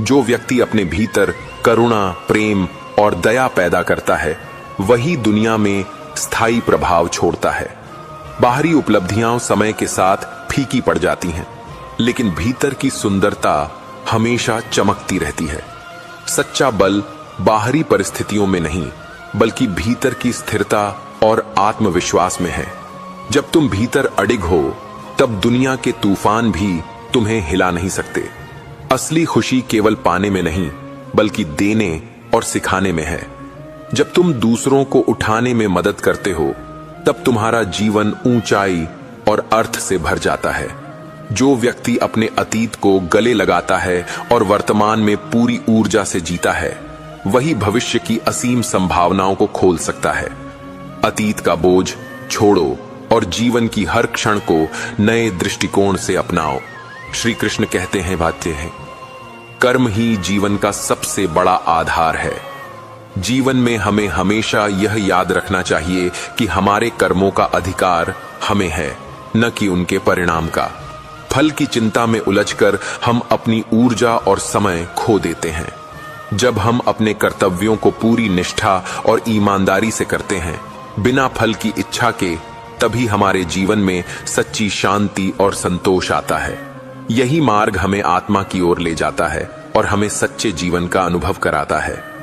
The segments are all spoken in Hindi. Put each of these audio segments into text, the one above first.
जो व्यक्ति अपने भीतर करुणा, प्रेम और दया पैदा करता है वही दुनिया में स्थायी प्रभाव छोड़ता है। बाहरी उपलब्धियां समय के साथ फीकी पड़ जाती हैं, लेकिन भीतर की सुंदरता हमेशा चमकती रहती है। सच्चा बल बाहरी परिस्थितियों में नहीं, बल्कि भीतर की स्थिरता और आत्मविश्वास में है। जब तुम भीतर अडिग हो, तब दुनिया के तूफान भी तुम्हें हिला नहीं सकते। असली खुशी केवल पाने में नहीं, बल्कि देने और सिखाने में है। जब तुम दूसरों को उठाने में मदद करते हो, तब तुम्हारा जीवन ऊंचाई और अर्थ से भर जाता है। जो व्यक्ति अपने अतीत को गले लगाता है और वर्तमान में पूरी ऊर्जा से जीता है, वही भविष्य की असीम संभावनाओं को खोल सकता है। अतीत का बोझ छोड़ो और जीवन की हर क्षण को नए दृष्टिकोण से अपनाओ। श्री कृष्ण कहते हैं, कर्म ही जीवन का सबसे बड़ा आधार है। जीवन में हमें हमेशा यह याद रखना चाहिए कि हमारे कर्मों का अधिकार हमें है, न कि उनके परिणाम का। फल की चिंता में उलझकर हम अपनी ऊर्जा और समय खो देते हैं। जब हम अपने कर्तव्यों को पूरी निष्ठा और ईमानदारी से करते हैं, बिना फल की इच्छा के, तभी हमारे जीवन में सच्ची शांति और संतोष आता है। यही मार्ग हमें आत्मा की ओर ले जाता है और हमें सच्चे जीवन का अनुभव कराता है।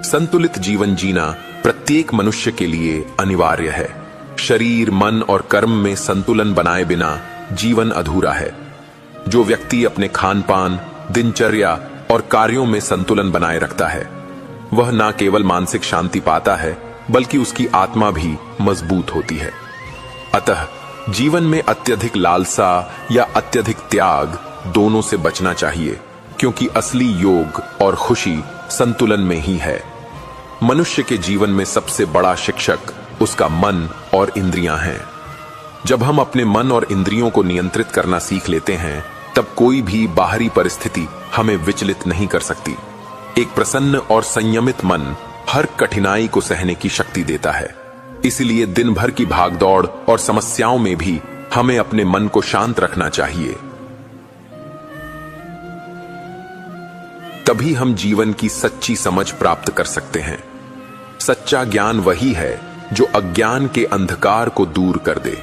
संतुलित जीवन जीना प्रत्येक मनुष्य के लिए अनिवार्य है। शरीर, मन और कर्म में संतुलन बनाए बिना जीवन अधूरा है। जो व्यक्ति अपने खान-पान, दिनचर्या और कार्यों में संतुलन बनाए रखता है, वह न केवल मानसिक शांति पाता है, बल्कि उसकी आत्मा भी मजबूत होती है। अतः जीवन में अत्यधिक लालसा या अत्यधिक त्याग दोनों से बचना चाहिए, क्योंकि असली योग और खुशी संतुलन में ही है। मनुष्य के जीवन में सबसे बड़ा शिक्षक उसका मन और इंद्रियां हैं। जब हम अपने मन और इंद्रियों को नियंत्रित करना सीख लेते हैं, तब कोई भी बाहरी परिस्थिति हमें विचलित नहीं कर सकती। एक प्रसन्न और संयमित मन हर कठिनाई को सहने की शक्ति देता है। इसलिए दिन भर की भागदौड़ और समस्याओं में भी हमें अपने मन को शांत रखना चाहिए। तभी हम जीवन की सच्ची समझ प्राप्त कर सकते हैं। सच्चा ज्ञान वही है जो अज्ञान के अंधकार को दूर कर दे।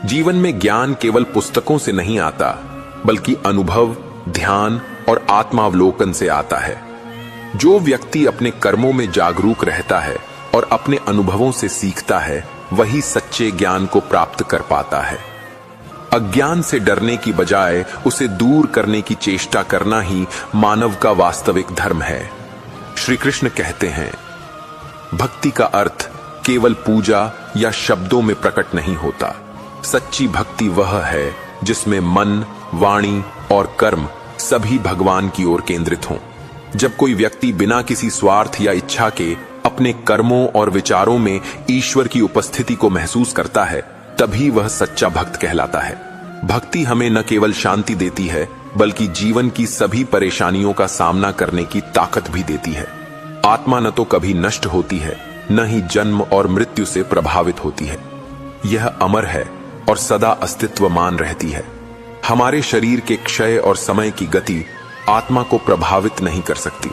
जीवन में ज्ञान केवल पुस्तकों से नहीं आता, बल्कि अनुभव, ध्यान और आत्मावलोकन से आता है। जो व्यक्ति अपने कर्मों में जागरूक रहता है और अपने अनुभवों से सीखता है, वही सच्चे ज्ञान को प्राप्त कर पाता है। अज्ञान से डरने की बजाय उसे दूर करने की चेष्टा करना ही मानव का वास्तविक धर्म है। श्री कृष्ण कहते हैं, भक्ति का अर्थ केवल पूजा या शब्दों में प्रकट नहीं होता। सच्ची भक्ति वह है जिसमें मन, वाणी और कर्म सभी भगवान की ओर केंद्रित हों। जब कोई व्यक्ति बिना किसी स्वार्थ या इच्छा के अपने कर्मों और विचारों में ईश्वर की उपस्थिति को महसूस करता है, तभी वह सच्चा भक्त कहलाता है। भक्ति हमें न केवल शांति देती है, बल्कि जीवन की सभी परेशानियों का सामना करने की ताकत भी देती है। आत्मा न तो कभी नष्ट होती है, न ही जन्म और मृत्यु से प्रभावित होती है। यह अमर है और सदा अस्तित्वमान रहती है। हमारे शरीर के क्षय और समय की गति आत्मा को प्रभावित नहीं कर सकती।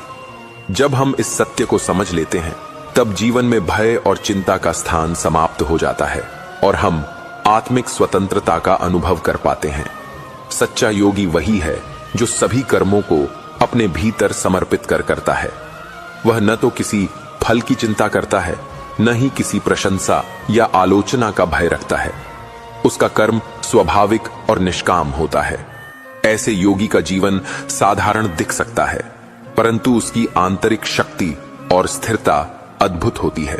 जब हम इस सत्य को समझ लेते हैं, तब जीवन में भय और चिंता का स्थान समाप्त हो जाता है और हम आत्मिक स्वतंत्रता का अनुभव कर पाते हैं। सच्चा योगी वही है जो सभी कर्मों को अपने भीतर समर्पित करता है। वह न तो किसी फल की चिंता करता है, न ही किसी प्रशंसा या आलोचना का भय रखता है। उसका कर्म स्वाभाविक और निष्काम होता है। ऐसे योगी का जीवन साधारण दिख सकता है, परंतु उसकी आंतरिक शक्ति और स्थिरता अद्भुत होती है।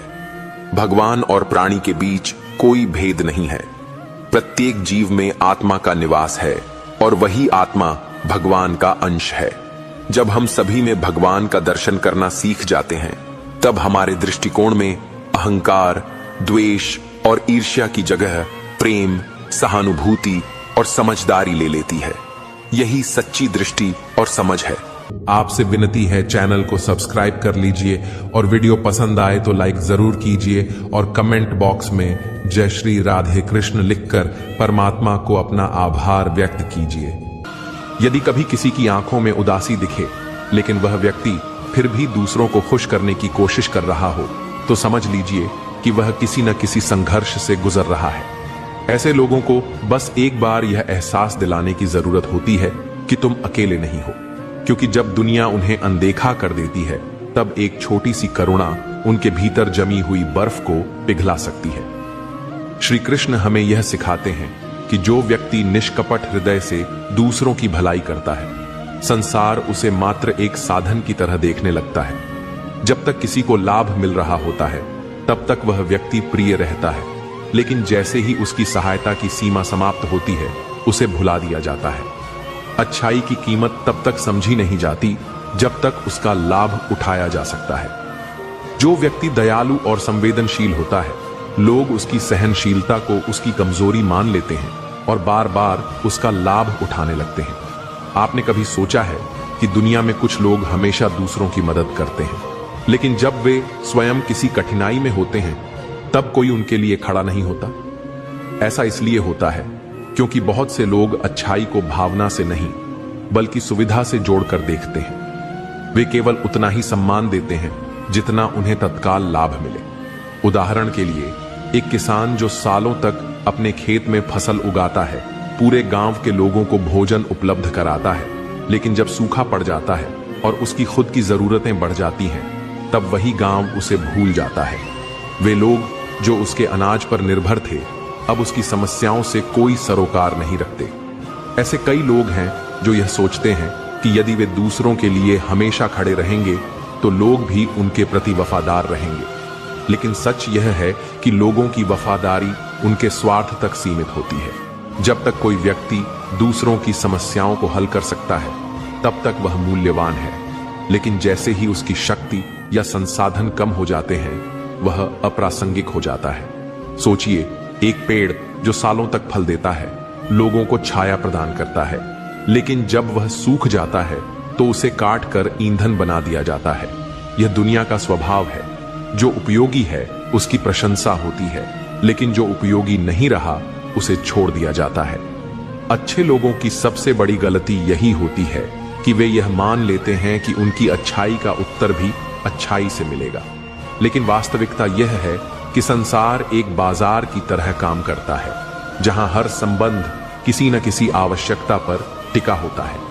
भगवान और प्राणी के बीच कोई भेद नहीं है। प्रत्येक जीव में आत्मा का निवास है और वही आत्मा भगवान का अंश है। जब हम सभी में भगवान का दर्शन करना सीख जाते हैं, तब हमारे दृष्टिकोण में अहंकार, द्वेष और ईर्ष्या की जगह प्रेम, सहानुभूति और समझदारी ले लेती है। यही सच्ची दृष्टि और समझ है। आपसे विनती है, चैनल को सब्सक्राइब कर लीजिए और वीडियो पसंद आए तो लाइक जरूर कीजिए और कमेंट बॉक्स में जय श्री राधे कृष्ण लिखकर परमात्मा को अपना आभार व्यक्त कीजिए। यदि कभी किसी की आंखों में उदासी दिखे लेकिन वह व्यक्ति फिर भी दूसरों को खुश करने की कोशिश कर रहा हो, तो समझ लीजिए कि वह किसी न किसी संघर्ष से गुजर रहा है। ऐसे लोगों को बस एक बार यह एहसास दिलाने की जरूरत होती है कि तुम अकेले नहीं हो, क्योंकि जब दुनिया उन्हें अनदेखा कर देती है, तब एक छोटी सी करुणा उनके भीतर जमी हुई बर्फ को पिघला सकती है। श्री कृष्ण हमें यह सिखाते हैं कि जो व्यक्ति निष्कपट हृदय से दूसरों की भलाई करता है, संसार उसे मात्र एक साधन की तरह देखने लगता है। जब तक किसी को लाभ मिल रहा होता है, तब तक वह व्यक्ति प्रिय रहता है, लेकिन जैसे ही उसकी सहायता की सीमा समाप्त होती है, उसे भुला दिया जाता है। अच्छाई की कीमत तब तक समझी नहीं जाती जब तक उसका लाभ उठाया जा सकता है। जो व्यक्ति दयालु और संवेदनशील होता है, लोग उसकी सहनशीलता को उसकी कमजोरी मान लेते हैं और बार बार उसका लाभ उठाने लगते हैं। आपने कभी सोचा है कि दुनिया में कुछ लोग हमेशा दूसरों की मदद करते हैं, लेकिन जब वे स्वयं किसी कठिनाई में होते हैं, तब कोई उनके लिए खड़ा नहीं होता? ऐसा इसलिए होता है क्योंकि बहुत से लोग अच्छाई को भावना से नहीं, बल्कि सुविधा से जोड़कर देखते हैं। वे केवल उतना ही सम्मान देते हैं जितना उन्हें तत्काल लाभ मिले। उदाहरण के लिए, एक किसान जो सालों तक अपने खेत में फसल उगाता है, पूरे गांव के लोगों को भोजन उपलब्ध कराता है, लेकिन जब सूखा पड़ जाता है और उसकी खुद की जरूरतें बढ़ जाती हैं, तब वही गांव उसे भूल जाता है। वे लोग जो उसके अनाज पर निर्भर थे, अब उसकी समस्याओं से कोई सरोकार नहीं रखते। ऐसे कई लोग हैं जो यह सोचते हैं कि यदि वे दूसरों के लिए हमेशा खड़े रहेंगे, तो लोग भी उनके प्रति वफादार रहेंगे। लेकिन सच यह है कि लोगों की वफादारी उनके स्वार्थ तक सीमित होती है। जब तक कोई व्यक्ति दूसरों की समस्याओं को हल कर सकता है, तब तक वह मूल्यवान है। लेकिन जैसे ही उसकी शक्ति या संसाधन कम हो जाते हैं, वह अप्रासंगिक हो जाता है। सोचिए, एक पेड़ जो सालों तक फल देता है, लोगों को छाया प्रदान करता है, लेकिन जब वह सूख जाता है तो उसे काट कर ईंधन बना दिया जाता है। यह दुनिया का स्वभाव है। जो उपयोगी है उसकी प्रशंसा होती है, लेकिन जो उपयोगी नहीं रहा उसे छोड़ दिया जाता है। अच्छे लोगों की सबसे बड़ी गलती यही होती है कि वे यह मान लेते हैं कि उनकी अच्छाई का उत्तर भी अच्छाई से मिलेगा। लेकिन वास्तविकता यह है कि संसार एक बाजार की तरह काम करता है, जहां हर संबंध किसी न किसी आवश्यकता पर टिका होता है।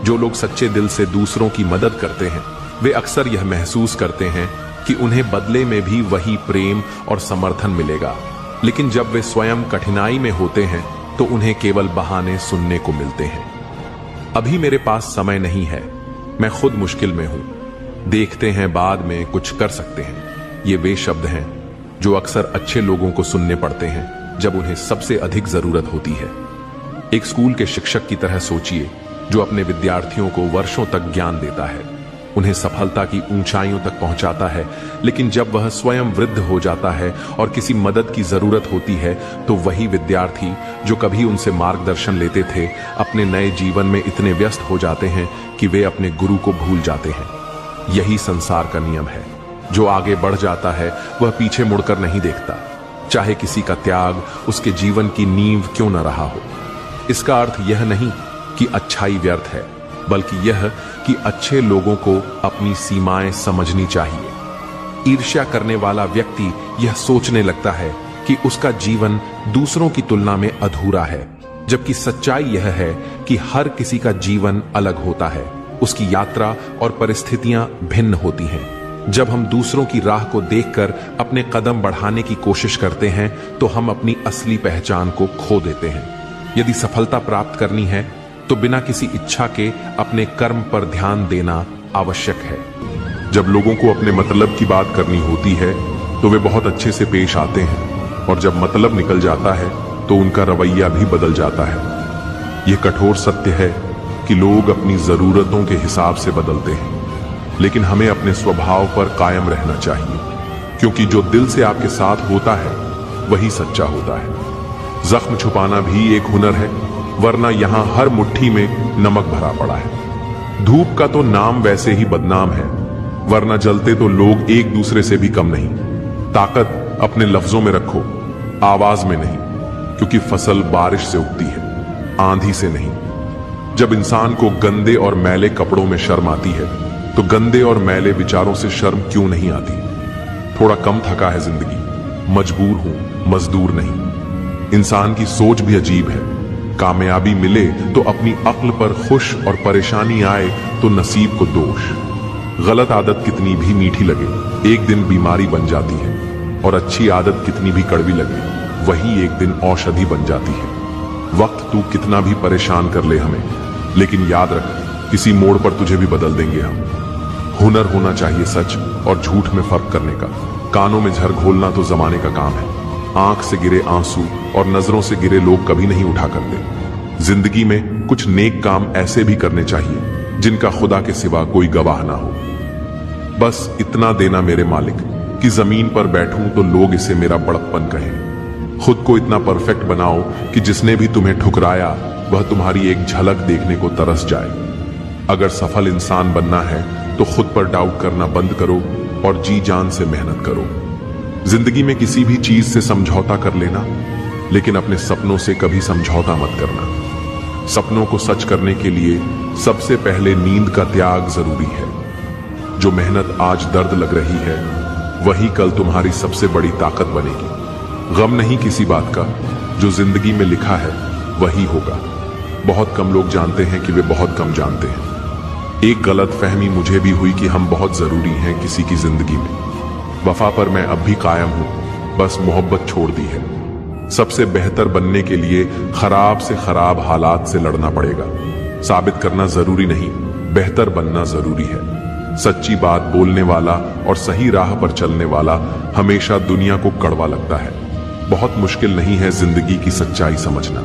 जो लोग सच्चे दिल से दूसरों की मदद करते हैं, वे अक्सर यह महसूस करते हैं कि उन्हें बदले में भी वही प्रेम और समर्थन मिलेगा। लेकिन जब वे स्वयं कठिनाई में होते हैं, तो उन्हें केवल बहाने सुनने को मिलते हैं। अभी मेरे पास समय नहीं है, मैं खुद मुश्किल में हूं, देखते हैं बाद में कुछ कर सकते हैं। ये वे शब्द हैं जो अक्सर अच्छे लोगों को सुनने पड़ते हैं जब उन्हें सबसे अधिक जरूरत होती है। एक स्कूल के शिक्षक की तरह सोचिए, जो अपने विद्यार्थियों को वर्षों तक ज्ञान देता है, उन्हें सफलता की ऊंचाइयों तक पहुंचाता है, लेकिन जब वह स्वयं वृद्ध हो जाता है और किसी मदद की जरूरत होती है, तो वही विद्यार्थी जो कभी उनसे मार्गदर्शन लेते थे, अपने नए जीवन में इतने व्यस्त हो जाते हैं कि वे अपने गुरु को भूल जाते हैं। यही संसार का नियम है। जो आगे बढ़ जाता है वह पीछे मुड़कर नहीं देखता, चाहे किसी का त्याग उसके जीवन की नींव क्यों न रहा हो। इसका अर्थ यह नहीं कि अच्छाई व्यर्थ है, बल्कि यह कि अच्छे लोगों को अपनी सीमाएं समझनी चाहिए। ईर्ष्या करने वाला व्यक्ति यह सोचने लगता है कि उसका जीवन दूसरों की तुलना में अधूरा है, जबकि सच्चाई यह है कि हर किसी का जीवन अलग होता है, उसकी यात्रा और परिस्थितियां भिन्न होती हैं। जब हम दूसरों की राह को देखकर अपने कदम बढ़ाने की कोशिश करते हैं, तो हम अपनी असली पहचान को खो देते हैं। यदि सफलता प्राप्त करनी है, तो बिना किसी इच्छा के अपने कर्म पर ध्यान देना आवश्यक है। जब लोगों को अपने मतलब की बात करनी होती है, तो वे बहुत अच्छे से पेश आते हैं, और जब मतलब निकल जाता है तो उनका रवैया भी बदल जाता है। यह कठोर सत्य है कि लोग अपनी जरूरतों के हिसाब से बदलते हैं, लेकिन हमें अपने स्वभाव पर कायम रहना चाहिए, क्योंकि जो दिल से आपके साथ होता है वही सच्चा होता है। जख्म छुपाना भी एक हुनर है, वरना यहां हर मुट्ठी में नमक भरा पड़ा है। धूप का तो नाम वैसे ही बदनाम है, वरना जलते तो लोग एक दूसरे से भी कम नहीं। ताकत अपने लफ्जों में रखो, आवाज में नहीं, क्योंकि फसल बारिश से उगती है, आंधी से नहीं। जब इंसान को गंदे और मैले कपड़ों में शर्म आती है तो गंदे और मैले विचारों से शर्म क्यों नहीं आती? थोड़ा कम थका है जिंदगी, मजबूर हूं, मजदूर नहीं। इंसान की सोच भी अजीब है। कामयाबी मिले तो अपनी अक्ल पर खुश और परेशानी आए तो नसीब को दोष। गलत आदत कितनी भी मीठी लगे एक दिन बीमारी बन जाती है, और अच्छी आदत कितनी भी कड़वी लगे वही एक दिन औषधि बन जाती है। वक्त तू कितना भी परेशान कर ले हमें, लेकिन याद रख किसी मोड़ पर तुझे भी बदल देंगे हम। हुनर होना चाहिए सच और झूठ में फर्क करने का। कानों में झर घोलना तो जमाने का काम है। आंख से गिरे आंसू और नजरों से गिरे लोग कभी नहीं उठा करते। जिंदगी में कुछ नेक काम ऐसे भी करने चाहिए जिनका खुदा के सिवा कोई गवाह ना हो। बस इतना देना मेरे मालिक कि जमीन पर बैठूं तो लोग इसे मेरा बड़प्पन कहें। खुद को इतना परफेक्ट बनाओ कि जिसने भी तुम्हें ठुकराया वह तुम्हारी एक झलक देखने को तरस जाए। अगर सफल इंसान बनना है तो खुद पर डाउट करना बंद करो और जी जान से मेहनत करो। जिंदगी में किसी भी चीज से समझौता कर लेना, लेकिन अपने सपनों से कभी समझौता मत करना। सपनों को सच करने के लिए सबसे पहले नींद का त्याग जरूरी है। जो मेहनत आज दर्द लग रही है वही कल तुम्हारी सबसे बड़ी ताकत बनेगी। गम नहीं किसी बात का, जो जिंदगी में लिखा है वही होगा। बहुत कम लोग जानते हैं कि वे बहुत कम जानते हैं। एक गलत फहमी मुझे भी हुई कि हम बहुत जरूरी हैं किसी की जिंदगी में। वफा पर मैं अब भी कायम हूं, बस मोहब्बत छोड़ दी है। सबसे बेहतर बनने के लिए खराब से खराब हालात से लड़ना पड़ेगा। साबित करना जरूरी नहीं, बेहतर बनना जरूरी है। सच्ची बात बोलने वाला और सही राह पर चलने वाला हमेशा दुनिया को कड़वा लगता है। बहुत मुश्किल नहीं है जिंदगी की सच्चाई समझना।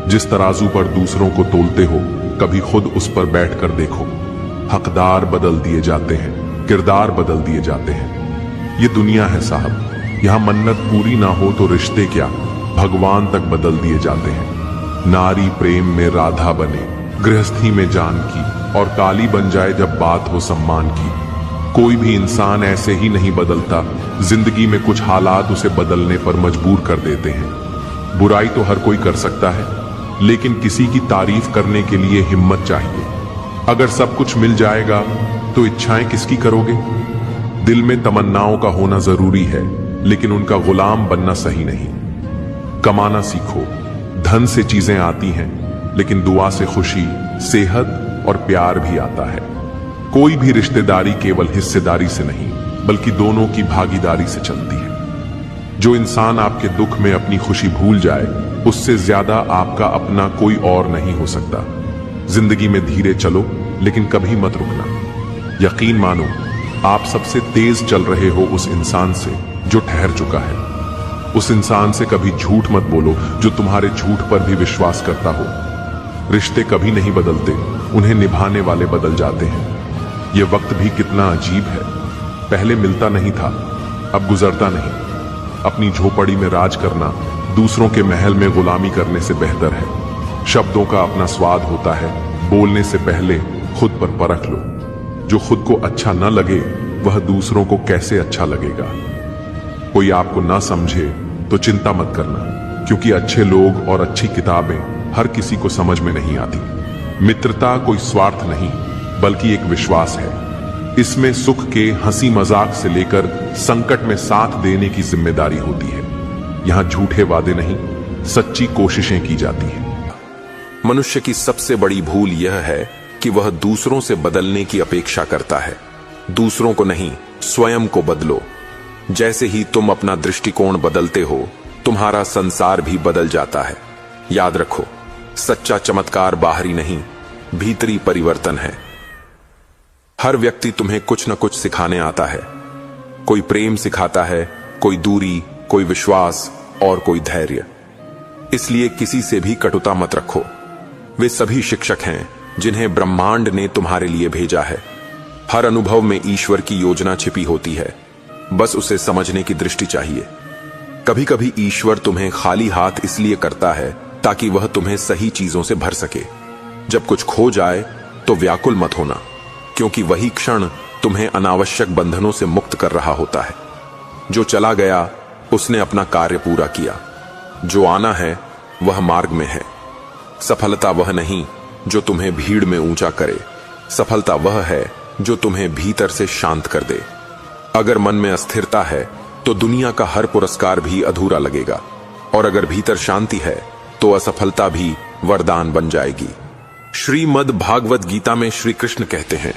जिस तराजू पर दूसरों को तोलते हो कभी खुद उस पर बैठकर देखो। हकदार बदल दिए जाते हैं, किरदार बदल दिए जाते हैं। ये दुनिया है साहब, यहां मन्नत पूरी ना हो तो रिश्ते क्या भगवान तक बदल दिए जाते हैं। नारी प्रेम में राधा बने, गृहस्थी में जान की, और काली बन जाए जब बात हो सम्मान की। कोई भी इंसान ऐसे ही नहीं बदलता, जिंदगी में कुछ हालात उसे बदलने पर मजबूर कर देते हैं। बुराई तो हर कोई कर सकता है, लेकिन किसी की तारीफ करने के लिए हिम्मत चाहिए। अगर सब कुछ मिल जाएगा तो इच्छाएं किसकी करोगे? दिल में तमन्नाओं का होना जरूरी है, लेकिन उनका गुलाम बनना सही नहीं। कमाना सीखो, धन से चीजें आती हैं, लेकिन दुआ से खुशी, सेहत और प्यार भी आता है। कोई भी रिश्तेदारी केवल हिस्सेदारी से नहीं, बल्कि दोनों की भागीदारी से चलती है। जो इंसान आपके दुख में अपनी खुशी भूल जाए, उससे ज्यादा आपका अपना कोई और नहीं हो सकता। जिंदगी में धीरे चलो, लेकिन कभी मत रुकना। यकीन मानो, आप सबसे तेज चल रहे हो उस इंसान से जो ठहर चुका है। उस इंसान से कभी झूठ मत बोलो जो तुम्हारे झूठ पर भी विश्वास करता हो। रिश्ते कभी नहीं बदलते, उन्हें निभाने वाले बदल जाते हैं। यह वक्त भी कितना अजीब है, पहले मिलता नहीं था, अब गुजरता नहीं। अपनी झोपड़ी में राज करना दूसरों के महल में गुलामी करने से बेहतर है। शब्दों का अपना स्वाद होता है, बोलने से पहले खुद पर परख लो। जो खुद को अच्छा न लगे वह दूसरों को कैसे अच्छा लगेगा। कोई आपको ना समझे तो चिंता मत करना, क्योंकि अच्छे लोग और अच्छी किताबें हर किसी को समझ में नहीं आती। मित्रता कोई स्वार्थ नहीं, बल्कि एक विश्वास है। इसमें सुख के हंसी मजाक से लेकर संकट में साथ देने की जिम्मेदारी होती है। यहां झूठे वादे नहीं, सच्ची कोशिशें की जाती हैं। मनुष्य की सबसे बड़ी भूल यह है कि वह दूसरों से बदलने की अपेक्षा करता है। दूसरों को नहीं, स्वयं को बदलो। जैसे ही तुम अपना दृष्टिकोण बदलते हो, तुम्हारा संसार भी बदल जाता है। याद रखो, सच्चा चमत्कार बाहरी नहीं, भीतरी परिवर्तन है। हर व्यक्ति तुम्हें कुछ न कुछ सिखाने आता है। कोई प्रेम सिखाता है, कोई दूरी, कोई विश्वास और कोई धैर्य। इसलिए किसी से भी कटुता मत रखो। वे सभी शिक्षक हैं जिन्हें ब्रह्मांड ने तुम्हारे लिए भेजा है। हर अनुभव में ईश्वर की योजना छिपी होती है, बस उसे समझने की दृष्टि चाहिए। कभी कभी ईश्वर तुम्हें खाली हाथ इसलिए करता है ताकि वह तुम्हें सही चीजों से भर सके। जब कुछ खो जाए तो व्याकुल मत होना, क्योंकि वही क्षण तुम्हें अनावश्यक बंधनों से मुक्त कर रहा होता है। जो चला गया उसने अपना कार्य पूरा किया। जो आना है वह मार्ग में है। सफलता वह नहीं जो तुम्हें भीड़ में ऊंचा करे। सफलता वह है जो तुम्हें भीतर से शांत कर दे। अगर मन में अस्थिरता है तो दुनिया का हर पुरस्कार भी अधूरा लगेगा, और अगर भीतर शांति है तो असफलता भी वरदान बन जाएगी। श्रीमद् भागवत गीता में श्री कृष्ण कहते हैं,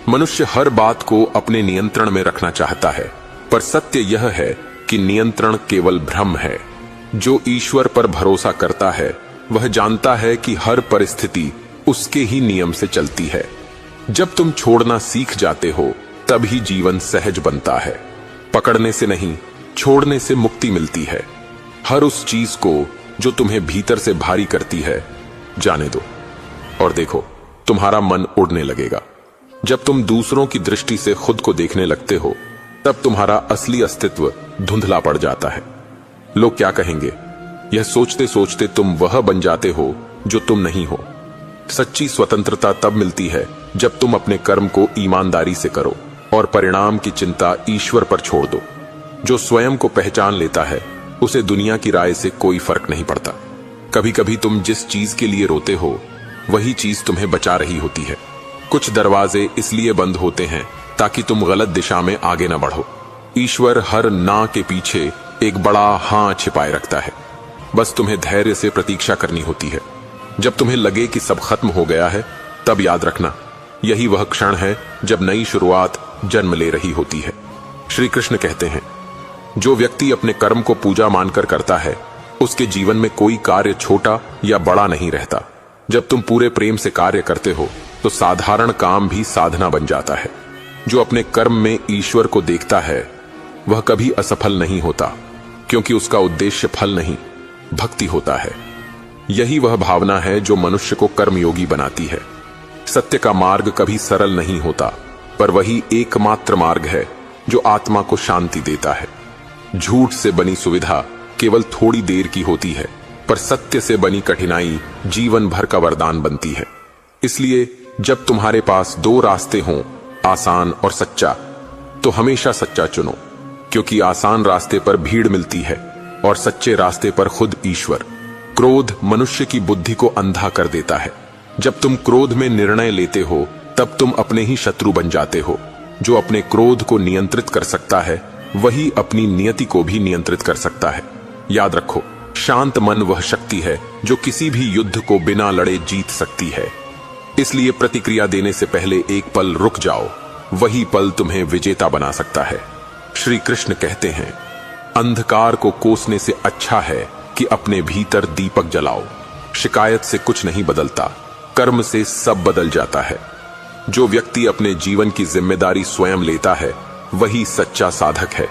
मनुष्य हर बात को अपने नियंत्रण में रखना चाहता है, पर सत्य यह है कि नियंत्रण केवल भ्रम है। जो ईश्वर पर भरोसा करता है वह जानता है कि हर परिस्थिति उसके ही नियम से चलती है। जब तुम छोड़ना सीख जाते हो तभी जीवन सहज बनता है। पकड़ने से नहीं, छोड़ने से मुक्ति मिलती है। हर उस चीज को जो तुम्हें भीतर से भारी करती है जाने दो, और देखो तुम्हारा मन उड़ने लगेगा। जब तुम दूसरों की दृष्टि से खुद को देखने लगते हो तब तुम्हारा असली अस्तित्व धुंधला पड़ जाता है। लोग क्या कहेंगे, यह सोचते सोचते तुम वह बन जाते हो जो तुम नहीं हो। सच्ची स्वतंत्रता तब मिलती है जब तुम अपने कर्म को ईमानदारी से करो और परिणाम की चिंता ईश्वर पर छोड़ दो। जो स्वयं को पहचान लेता है उसे दुनिया की राय से कोई फर्क नहीं पड़ता। कभी कभी तुम जिस चीज के लिए रोते हो वही चीज तुम्हें बचा रही होती है। कुछ दरवाजे इसलिए बंद होते हैं ताकि तुम गलत दिशा में आगे न बढ़ो। ईश्वर हर ना के पीछे एक बड़ा हां छिपाए रखता है। बस तुम्हें धैर्य से प्रतीक्षा करनी होती है। जब तुम्हें लगे कि सब खत्म हो गया है तब याद रखना, यही वह क्षण है जब नई शुरुआत जन्म ले रही होती है। श्री कृष्ण कहते हैं, जो व्यक्ति अपने कर्म को पूजा मानकर करता है उसके जीवन में कोई कार्य छोटा या बड़ा नहीं रहता। जब तुम पूरे प्रेम से कार्य करते हो तो साधारण काम भी साधना बन जाता है। जो अपने कर्म में ईश्वर को देखता है वह कभी असफल नहीं होता, क्योंकि उसका उद्देश्य फल नहीं भक्ति होता है। यही वह भावना है जो मनुष्य को कर्मयोगी बनाती है। सत्य का मार्ग कभी सरल नहीं होता, पर वही एकमात्र मार्ग है जो आत्मा को शांति देता है। झूठ से बनी सुविधा केवल थोड़ी देर की होती है, पर सत्य से बनी कठिनाई जीवन भर का वरदान बनती है। इसलिए जब तुम्हारे पास दो रास्ते हों, आसान और सच्चा, तो हमेशा सच्चा चुनो, क्योंकि आसान रास्ते पर भीड़ मिलती है और सच्चे रास्ते पर खुद ईश्वर। क्रोध मनुष्य की बुद्धि को अंधा कर देता है। जब तुम क्रोध में निर्णय लेते हो तब तुम अपने ही शत्रु बन जाते हो। जो अपने क्रोध को नियंत्रित कर सकता है वही अपनी नियति को भी नियंत्रित कर सकता है। याद रखो, शांत मन वह शक्ति है जो किसी भी युद्ध को बिना लड़े जीत सकती है। इसलिए प्रतिक्रिया देने से पहले एक पल रुक जाओ, वही पल तुम्हें विजेता बना सकता है। श्री कृष्ण कहते हैं, अंधकार को कोसने से अच्छा है कि अपने भीतर दीपक जलाओ। शिकायत से कुछ नहीं बदलता, कर्म से सब बदल जाता है। जो व्यक्ति अपने जीवन की जिम्मेदारी स्वयं लेता है वही सच्चा साधक है,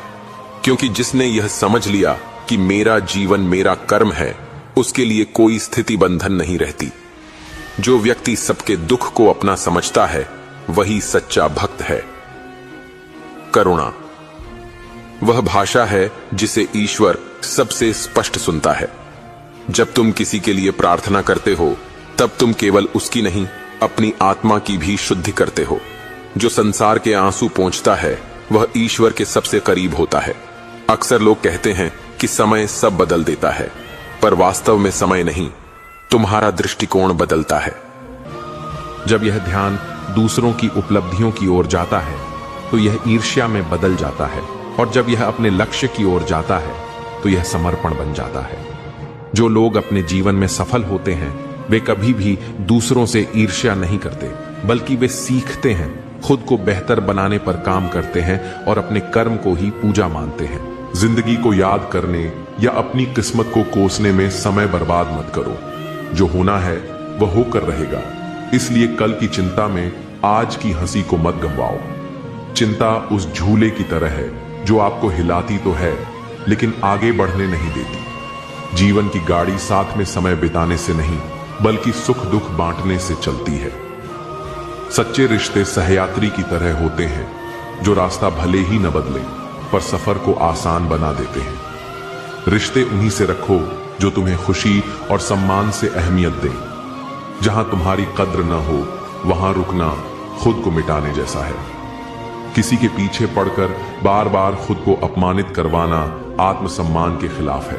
क्योंकि जिसने यह समझ लिया कि मेरा जीवन मेरा कर्म है, उसके लिए कोई स्थिति बंधन नहीं रहती। जो व्यक्ति सबके दुख को अपना समझता है वही सच्चा भक्त है। करुणा वह भाषा है जिसे ईश्वर सबसे स्पष्ट सुनता है। जब तुम किसी के लिए प्रार्थना करते हो तब तुम केवल उसकी नहीं, अपनी आत्मा की भी शुद्धि करते हो। जो संसार के आंसू पोंछता है वह ईश्वर के सबसे करीब होता है। अक्सर लोग कहते हैं कि समय सब बदल देता है, पर वास्तव में समय नहीं, तुम्हारा दृष्टिकोण बदलता है। जब यह ध्यान दूसरों की उपलब्धियों की ओर जाता है तो यह ईर्ष्या में बदल जाता है, और जब यह अपने लक्ष्य की ओर जाता है तो यह समर्पण बन जाता है। जो लोग अपने जीवन में सफल होते हैं वे कभी भी दूसरों से ईर्ष्या नहीं करते, बल्कि वे सीखते हैं, खुद को बेहतर बनाने पर काम करते हैं और अपने कर्म को ही पूजा मानते हैं। जिंदगी को याद करने या अपनी किस्मत को कोसने में समय बर्बाद मत करो। जो होना है वह होकर रहेगा, इसलिए कल की चिंता में आज की हंसी को मत गंवाओ। चिंता उस झूले की तरह है जो आपको हिलाती तो है लेकिन आगे बढ़ने नहीं देती। जीवन की गाड़ी साथ में समय बिताने से नहीं बल्कि सुख दुख बांटने से चलती है। सच्चे रिश्ते सहयात्री की तरह होते हैं जो रास्ता भले ही न बदले पर सफर को आसान बना देते हैं। रिश्ते उन्हीं से रखो जो तुम्हें खुशी और सम्मान से अहमियत दें। जहां तुम्हारी कद्र न हो वहां रुकना खुद को मिटाने जैसा है। किसी के पीछे पड़कर बार बार खुद को अपमानित करवाना आत्मसम्मान के खिलाफ है।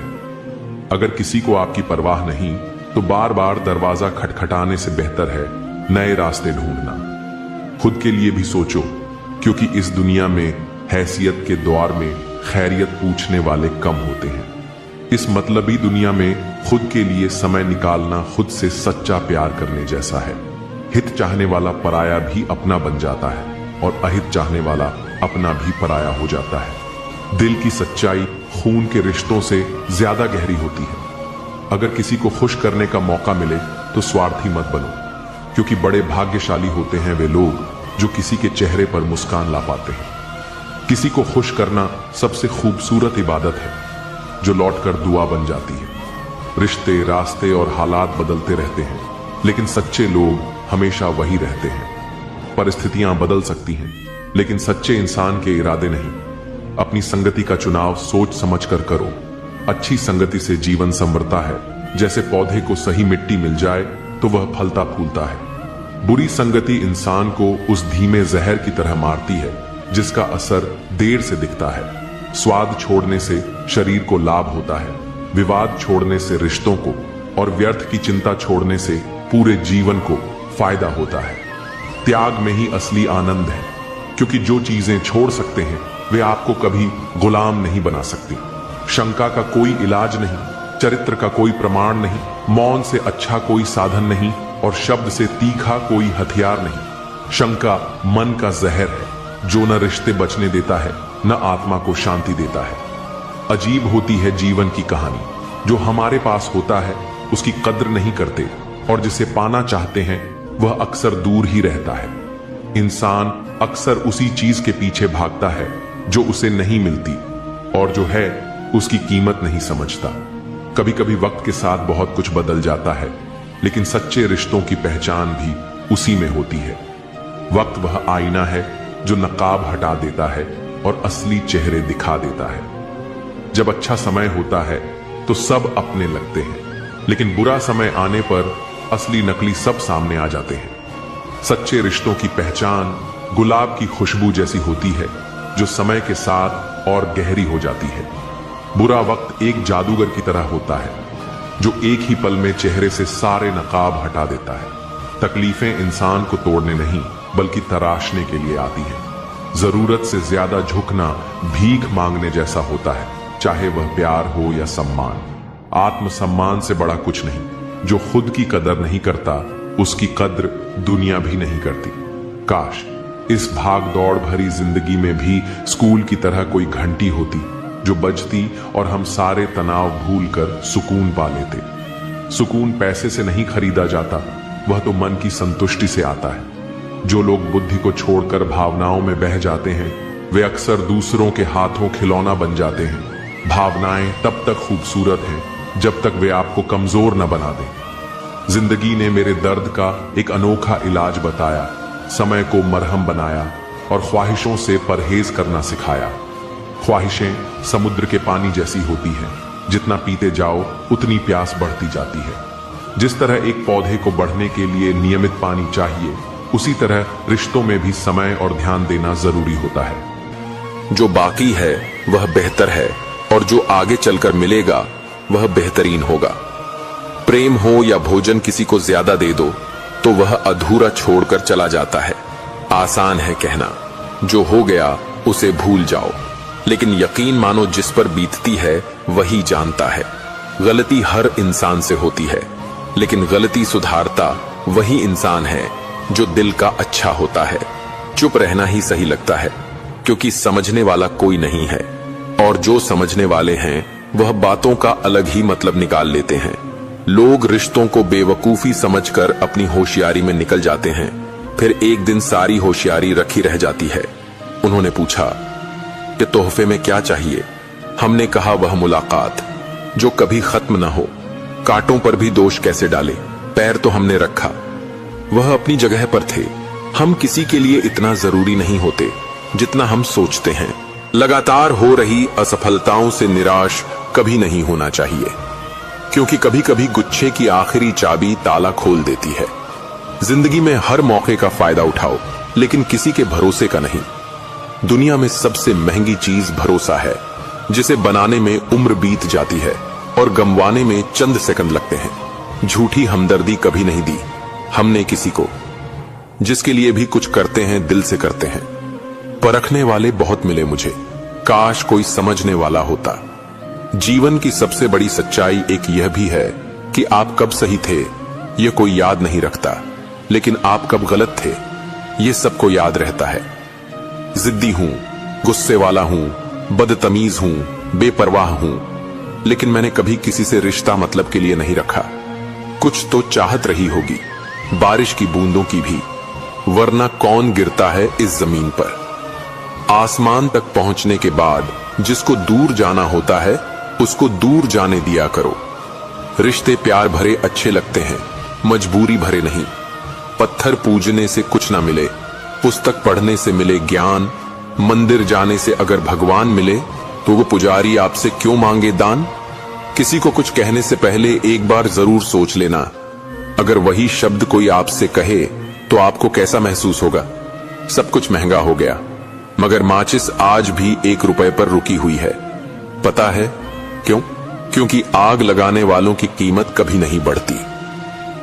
अगर किसी को आपकी परवाह नहीं तो बार बार दरवाजा खटखटाने से बेहतर है नए रास्ते ढूंढना। खुद के लिए भी सोचो, क्योंकि इस दुनिया में हैसियत के द्वार में खैरियत पूछने वाले कम होते हैं। इस मतलबी दुनिया में खुद के लिए समय निकालना खुद से सच्चा प्यार करने जैसा है। हित चाहने वाला पराया भी अपना बन जाता है और अहित चाहने वाला अपना भी पराया हो जाता है। दिल की सच्चाई खून के रिश्तों से ज्यादा गहरी होती है। अगर किसी को खुश करने का मौका मिले तो स्वार्थी मत बनो, क्योंकि बड़े भाग्यशाली होते हैं वे लोग जो किसी के चेहरे पर मुस्कान ला पाते हैं। किसी को खुश करना सबसे खूबसूरत इबादत है जो लौटकर दुआ बन जाती है। रिश्ते, रास्ते और हालात बदलते रहते हैं, लेकिन सच्चे लोग हमेशा वही रहते हैं। परिस्थितियां बदल सकती हैं, लेकिन सच्चे इंसान के इरादे नहीं। अपनी संगति का चुनाव सोच समझकर करो। अच्छी संगति से जीवन संवरता है। जैसे पौधे को सही मिट्टी मिल जाए तो वह फलता फूलता है। बुरी संगति इंसान को उस धीमे जहर की तरह मारती है जिसका असर देर से दिखता है। स्वाद छोड़ने से शरीर को लाभ होता है, विवाद छोड़ने से रिश्तों को, और व्यर्थ की चिंता छोड़ने से पूरे जीवन को फायदा होता है। त्याग में ही असली आनंद है, क्योंकि जो चीजें छोड़ सकते हैं वे आपको कभी गुलाम नहीं बना सकती। शंका का कोई इलाज नहीं, चरित्र का कोई प्रमाण नहीं, मौन से अच्छा कोई साधन नहीं और शब्द से तीखा कोई हथियार नहीं। शंका मन का जहर है जो न रिश्ते बचने देता है न आत्मा को शांति देता है। अजीब होती है जीवन की कहानी, जो हमारे पास होता है उसकी कद्र नहीं करते और जिसे पाना चाहते हैं वह अक्सर दूर ही रहता है। इंसान अक्सर उसी चीज के पीछे भागता है जो उसे नहीं मिलती, और जो है उसकी कीमत नहीं समझता। कभी कभी वक्त के साथ बहुत कुछ बदल जाता है, लेकिन सच्चे रिश्तों की पहचान भी उसी में होती है। वक्त वह आईना है जो नकाब हटा देता है और असली चेहरे दिखा देता है। जब अच्छा समय होता है तो सब अपने लगते हैं, लेकिन बुरा समय आने पर असली नकली सब सामने आ जाते हैं। सच्चे रिश्तों की पहचान गुलाब की खुशबू जैसी होती है जो समय के साथ और गहरी हो जाती है। बुरा वक्त एक जादूगर की तरह होता है जो एक ही पल में चेहरे से सारे नकाब हटा देता है। तकलीफें इंसान को तोड़ने नहीं बल्कि तराशने के लिए आती हैं। जरूरत से ज्यादा झुकना भीख मांगने जैसा होता है, चाहे वह प्यार हो या सम्मान। आत्मसम्मान से बड़ा कुछ नहीं। जो खुद की कदर नहीं करता उसकी कद्र दुनिया भी नहीं करती। काश इस भाग दौड़ भरी जिंदगी में भी स्कूल की तरह कोई घंटी होती जो बजती और हम सारे तनाव भूलकर सुकून पा लेते। सुकून पैसे से नहीं खरीदा जाता, वह तो मन की संतुष्टि से आता है। जो लोग बुद्धि को छोड़कर भावनाओं में बह जाते हैं वे अक्सर दूसरों के हाथों खिलौना बन जाते हैं। भावनाएं तब तक खूबसूरत हैं जब तक वे आपको कमजोर न बना दें। जिंदगी ने मेरे दर्द का एक अनोखा इलाज बताया, समय को मरहम बनाया और ख्वाहिशों से परहेज करना सिखाया। ख्वाहिशें समुद्र के पानी जैसी होती हैं, जितना पीते जाओ उतनी प्यास बढ़ती जाती है। जिस तरह एक पौधे को बढ़ने के लिए नियमित पानी चाहिए, उसी तरह रिश्तों में भी समय और ध्यान देना जरूरी होता है। जो बाकी है वह बेहतर है और जो आगे चलकर मिलेगा वह बेहतरीन होगा। प्रेम हो या भोजन किसी को ज्यादा दे दो तो वह अधूरा छोड़कर चला जाता है। आसान है कहना, जो हो गया उसे भूल जाओ, लेकिन यकीन मानो जिस पर बीतती है वही जानता है। गलती हर इंसान से होती है, लेकिन गलती सुधारता वही इंसान है जो दिल का अच्छा होता है। चुप रहना ही सही लगता है, क्योंकि समझने वाला कोई नहीं है, और जो समझने वाले हैं वह बातों का अलग ही मतलब निकाल लेते हैं। लोग रिश्तों को बेवकूफी समझकर अपनी होशियारी में निकल जाते हैं, फिर एक दिन सारी होशियारी रखी रह जाती है। उन्होंने पूछा कि तोहफे में क्या चाहिए? हमने कहा वह मुलाकात जो कभी खत्म न हो। कांटों पर भी दोष कैसे डाले? पैर तो हमने रखा, वह अपनी जगह पर थे। हम किसी के लिए इतना जरूरी नहीं होते जितना हम सोचते हैं। लगातार हो रही असफलताओं से निराश कभी नहीं होना चाहिए, क्योंकि कभी कभी गुच्छे की आखिरी चाबी ताला खोल देती है। जिंदगी में हर मौके का फायदा उठाओ, लेकिन किसी के भरोसे का नहीं। दुनिया में सबसे महंगी चीज भरोसा है, जिसे बनाने में उम्र बीत जाती है और गंवाने में चंद सेकंड लगते हैं। झूठी हमदर्दी कभी नहीं दी हमने किसी को। जिसके लिए भी कुछ करते हैं दिल से करते हैं। परखने वाले बहुत मिले मुझे, काश कोई समझने वाला होता। जीवन की सबसे बड़ी सच्चाई एक यह भी है कि आप कब सही थे यह कोई याद नहीं रखता, लेकिन आप कब गलत थे यह सबको याद रहता है। जिद्दी हूं, गुस्से वाला हूं, बदतमीज हूं, बेपरवाह हूं, लेकिन मैंने कभी किसी से रिश्ता मतलब के लिए नहीं रखा। कुछ तो चाहत रही होगी, बारिश की बूंदों की भी, वरना कौन गिरता है इस जमीन पर। आसमान तक पहुंचने के बाद जिसको दूर जाना होता है उसको दूर जाने दिया करो। रिश्ते प्यार भरे अच्छे लगते हैं, मजबूरी भरे नहीं। पत्थर पूजने से कुछ ना मिले, पुस्तक पढ़ने से मिले ज्ञान। मंदिर जाने से अगर भगवान मिले तो वो पुजारी आपसे क्यों मांगे दान। किसी को कुछ कहने से पहले एक बार जरूर सोच लेना, अगर वही शब्द कोई आपसे कहे तो आपको कैसा महसूस होगा। सब कुछ महंगा हो गया, मगर माचिस आज भी 1 रुपए पर रुकी हुई है। पता है क्यों? क्योंकि आग लगाने वालों की कीमत कभी नहीं बढ़ती।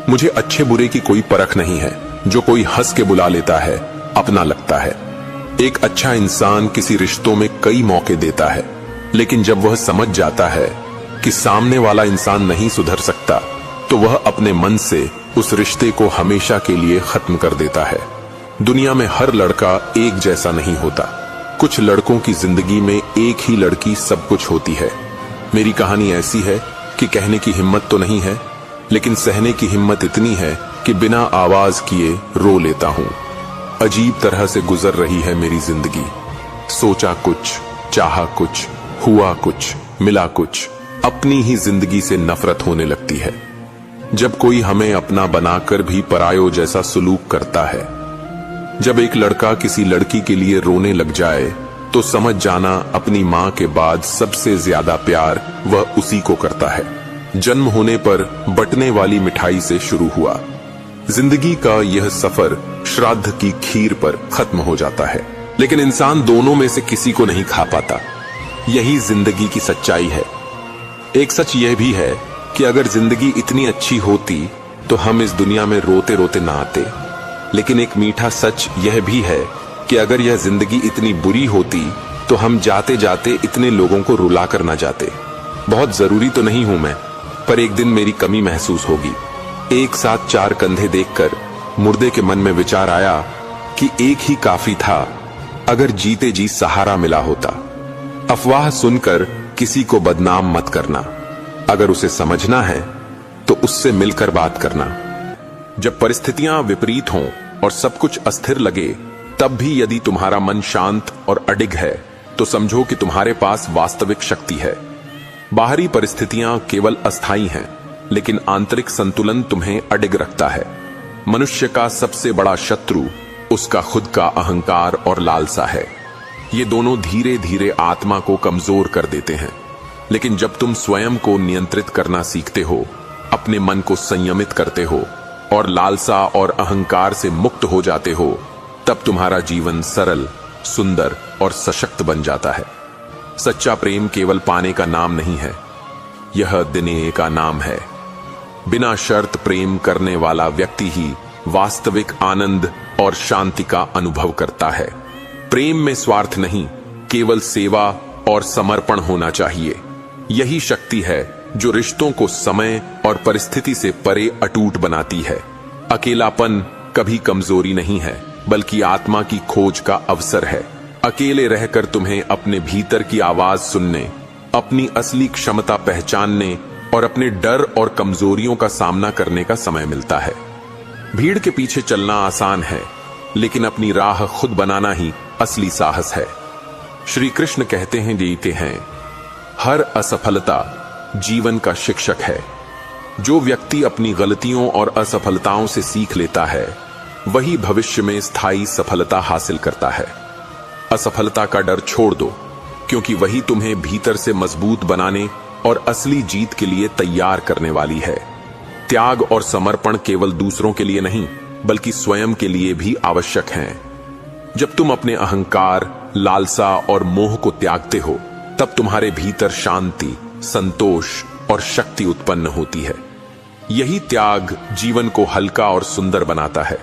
मुझे अच्छे बुरे की कोई परख नहीं है। जो कोई हंस के बुला लेता है अपना लगता है। एक अच्छा इंसान किसी रिश्तों में कई मौके देता है, लेकिन जब वह समझ जाता है कि सामने वाला इंसान नहीं सुधर सकता तो वह अपने मन से उस रिश्ते को हमेशा के लिए खत्म कर देता है। दुनिया में हर लड़का एक जैसा नहीं होता। कुछ लड़कों की जिंदगी में एक ही लड़की सब कुछ होती है। मेरी कहानी ऐसी है कि कहने की हिम्मत तो नहीं है, लेकिन सहने की हिम्मत इतनी है कि बिना आवाज किए रो लेता हूं। अजीब तरह से गुजर रही है मेरी जिंदगी। सोचा कुछ, चाहा कुछ, हुआ कुछ, मिला कुछ। अपनी ही जिंदगी से नफरत होने लगती है जब कोई हमें अपना बनाकर भी परायो जैसा सुलूक करता है। जब एक लड़का किसी लड़की के लिए रोने लग जाए तो समझ जाना अपनी मां के बाद सबसे ज्यादा प्यार वह उसी को करता है। जन्म होने पर बंटने वाली मिठाई से शुरू हुआ। जिंदगी का यह सफर श्राद्ध की खीर पर खत्म हो जाता है, लेकिन इंसान दोनों में से किसी को नहीं खा पाता। यही जिंदगी की सच्चाई है। एक सच यह भी है कि अगर जिंदगी इतनी अच्छी होती तो हम इस दुनिया में रोते रोते ना आते। लेकिन एक मीठा सच यह भी है कि अगर यह जिंदगी इतनी बुरी होती तो हम जाते जाते इतने लोगों को रुला कर ना जाते। बहुत जरूरी तो नहीं हूं मैं, पर एक दिन मेरी कमी महसूस होगी। एक साथ 4 कंधे देखकर मुर्दे के मन में विचार आया कि एक ही काफी था अगर जीते जी सहारा मिला होता। अफवाह सुनकर किसी को बदनाम मत करना। अगर उसे समझना है तो उससे मिलकर बात करना। जब परिस्थितियां विपरीत हों और सब कुछ अस्थिर लगे, तब भी यदि तुम्हारा मन शांत और अडिग है तो समझो कि तुम्हारे पास वास्तविक शक्ति है। बाहरी परिस्थितियां केवल अस्थायी हैं, लेकिन आंतरिक संतुलन तुम्हें अडिग रखता है। मनुष्य का सबसे बड़ा शत्रु उसका खुद का अहंकार और लालसा है। ये दोनों धीरे धीरे आत्मा को कमजोर कर देते हैं। लेकिन जब तुम स्वयं को नियंत्रित करना सीखते हो, अपने मन को संयमित करते हो और लालसा और अहंकार से मुक्त हो जाते हो, तब तुम्हारा जीवन सरल, सुंदर और सशक्त बन जाता है। सच्चा प्रेम केवल पाने का नाम नहीं है, यह देने का नाम है। बिना शर्त प्रेम करने वाला व्यक्ति ही वास्तविक आनंद और शांति का अनुभव करता है। प्रेम में स्वार्थ नहीं, केवल सेवा और समर्पण होना चाहिए। यही शक्ति है जो रिश्तों को समय और परिस्थिति से परे अटूट बनाती है। अकेलापन कभी कमजोरी नहीं है, बल्कि आत्मा की खोज का अवसर है। अकेले रहकर तुम्हें अपने भीतर की आवाज सुनने, अपनी असली क्षमता पहचानने और अपने डर और कमजोरियों का सामना करने का समय मिलता है। भीड़ के पीछे चलना आसान है, लेकिन अपनी राह खुद बनाना ही असली साहस है। श्री कृष्ण कहते हैं, हर असफलता जीवन का शिक्षक है। जो व्यक्ति अपनी गलतियों और असफलताओं से सीख लेता है, वही भविष्य में स्थायी सफलता हासिल करता है। असफलता का डर छोड़ दो, क्योंकि वही तुम्हें भीतर से मजबूत बनाने और असली जीत के लिए तैयार करने वाली है। त्याग और समर्पण केवल दूसरों के लिए नहीं, बल्कि स्वयं के लिए भी आवश्यक हैं। जब तुम अपने अहंकार, लालसा और मोह को त्यागते हो, तब तुम्हारे भीतर शांति, संतोष और शक्ति उत्पन्न होती है। यही त्याग जीवन को हल्का और सुंदर बनाता है।